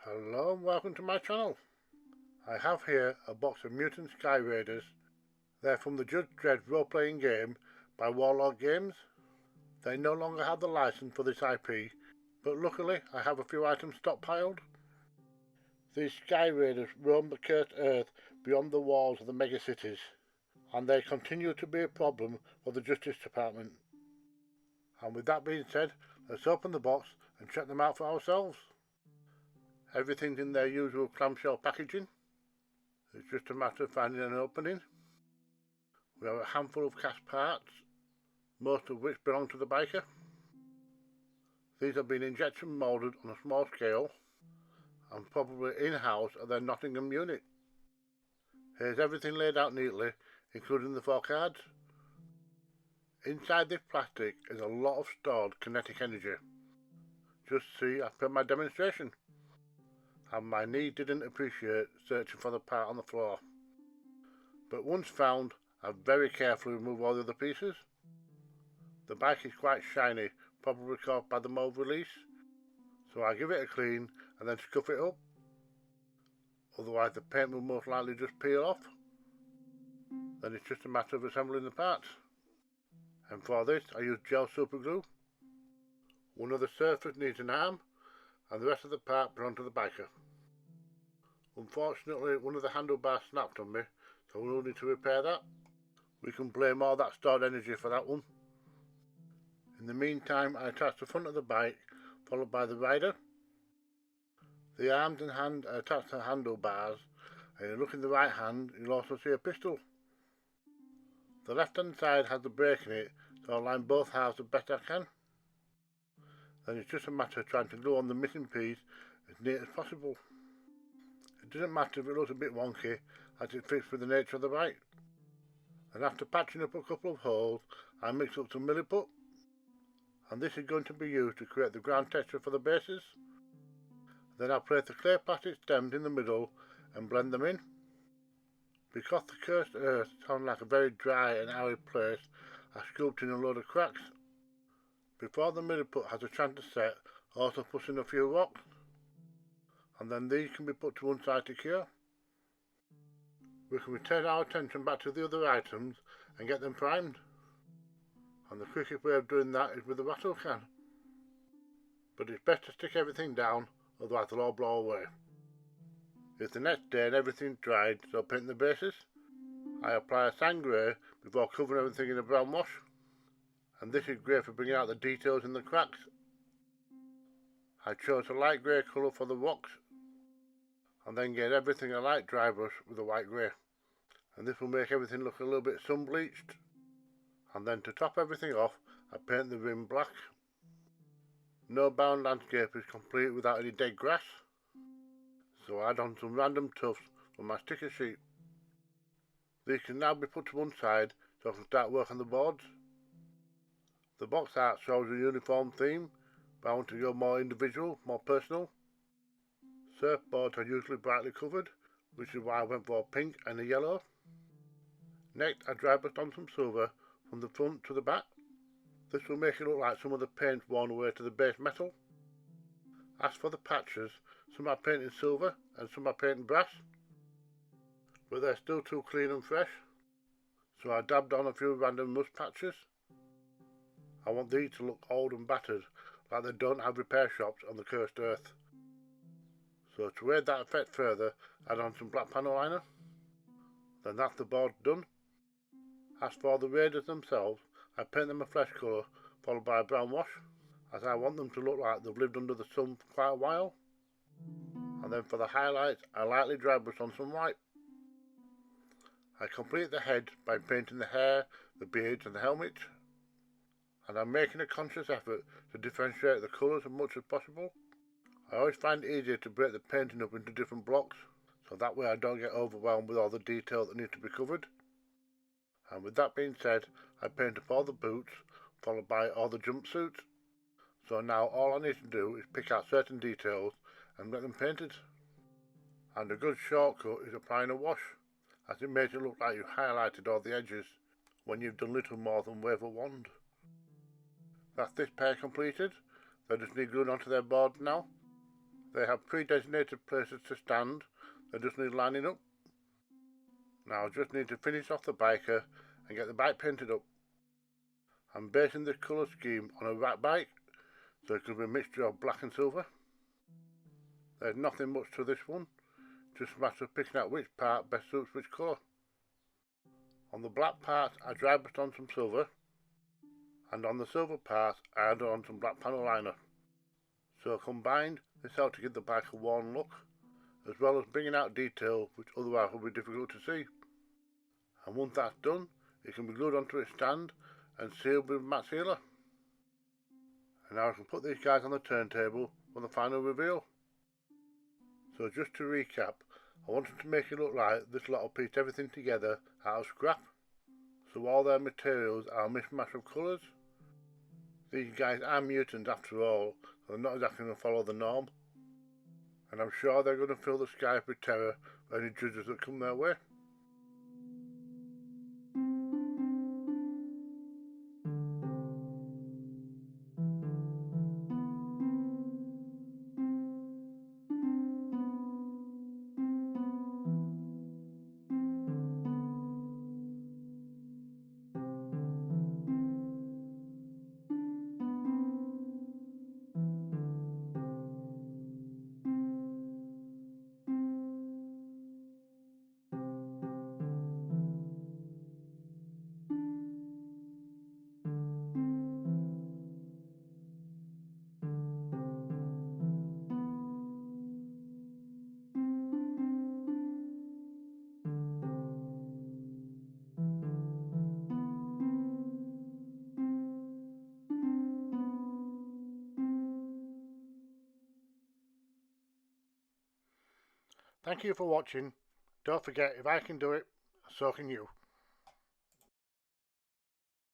Hello and welcome to my channel. I have here a box of Mutant Sky Raiders. They're from the Dredd role-playing game by Warlord games. They no longer have the license for this IP, but luckily I have a few items stockpiled. These Sky Raiders roam the cursed earth beyond the walls of the megacities, and they continue to be a problem for the Justice Department. And with that being said, let's open the box and check them out for ourselves. Everything's in their usual clamshell packaging. It's just a matter of finding an opening. We have a handful of cast parts, most of which belong to the biker. These have been injection moulded on a small scale and probably in-house at their Nottingham unit. Here's everything laid out neatly, including the 4 cards. Inside this plastic is a lot of stored kinetic energy. Just see after my demonstration. And my knee didn't appreciate searching for the part on the floor. But once found, I very carefully remove all the other pieces. The bike is quite shiny, probably caused by the mold release, so I give it a clean and then scuff it up. Otherwise the paint will most likely just peel off. Then it's just a matter of assembling the parts. And for this I use gel super glue. One of the surface needs an arm, and the rest of the part belongs to the biker. Unfortunately, one of the handlebars snapped on me, so we'll need to repair that. We can blame all that stored energy for that one. In the meantime, I attach the front of the bike, followed by the rider. The arms and hand are attached to the handlebars, and if you look in the right hand, you'll also see a pistol. The left hand side has the brake in it, so I'll line both halves as best I can. Then it's just a matter of trying to glue on the missing piece as neat as possible. It doesn't matter if it looks a bit wonky, as it fits with the nature of the bike. And after patching up a couple of holes, I mix up some milliput, and this is going to be used to create the ground texture for the bases. Then I'll place the clear plastic stems in the middle and blend them in. Because the cursed earth sounds like a very dry and arid place, I sculpted in a load of cracks. Before the milliput has a chance to set, I also put in a few rocks, and then these can be put to one side to cure. We can return our attention back to the other items and get them primed. And the quickest way of doing that is with a rattle can. But it's best to stick everything down, otherwise they'll all blow away. It's the next day and everything's dried, so I'll paint the bases. I apply a sand grey before covering everything in a brown wash. And this is great for bringing out the details in the cracks. I chose a light grey colour for the rocks, and then gave everything a light dry brush with a white grey. And this will make everything look a little bit sun bleached. And then to top everything off, I paint the rim black. No bound landscape is complete without any dead grass, so I add on some random tufts from my sticker sheet. These can now be put to one side so I can start work on the boards. The box art shows a uniform theme, but I want to go more individual, more personal. Surfboards are usually brightly covered, which is why I went for pink and a yellow. Next I dry brushed on some silver from the front to the back. This will make it look like some of the paint worn away to the base metal. As for the patches, some are painted silver and some are painted brass, but they're still too clean and fresh, so I dabbed on a few random rust patches. I want these to look old and battered, like they don't have repair shops on the cursed earth. So to aid that effect further, add on some black panel liner. Then that's the board done. As for the raiders themselves, I paint them a flesh colour followed by a brown wash, as I want them to look like they've lived under the sun for quite a while. And then for the highlights, I lightly dry brush on some white. I complete the head by painting the hair, the beards and the helmet. And I'm making a conscious effort to differentiate the colours as much as possible. I always find it easier to break the painting up into different blocks, so that way I don't get overwhelmed with all the detail that needs to be covered. And with that being said, I paint up all the boots, followed by all the jumpsuits. So now all I need to do is pick out certain details and get them painted. And a good shortcut is applying a wash, as it makes it look like you've highlighted all the edges, when you've done little more than wave a wand. That's this pair completed. They just need gluing onto their board now. They have pre-designated places to stand, they just need lining up. Now I just need to finish off the biker and get the bike painted up. I'm basing this colour scheme on a rat bike, so it could be a mixture of black and silver. There's nothing much to this one, just a matter of picking out which part best suits which colour. On the black part I dry brushed on some silver, and on the silver part I added on some black panel liner. So combined this helped to give the bike a worn look, as well as bringing out detail which otherwise would be difficult to see. And once that's done, it can be glued onto its stand and sealed with matte sealer. And now I can put these guys on the turntable for the final reveal. So just to recap, I wanted to make it look like this lot have pieced everything together out of scrap, so all their materials are a mishmash of colours. These guys are mutants after all, so they're not exactly going to follow the norm, and I'm sure they're going to fill the sky with terror for any judges that come their way. Thank you for watching. Don't forget, if I can do it, so can you.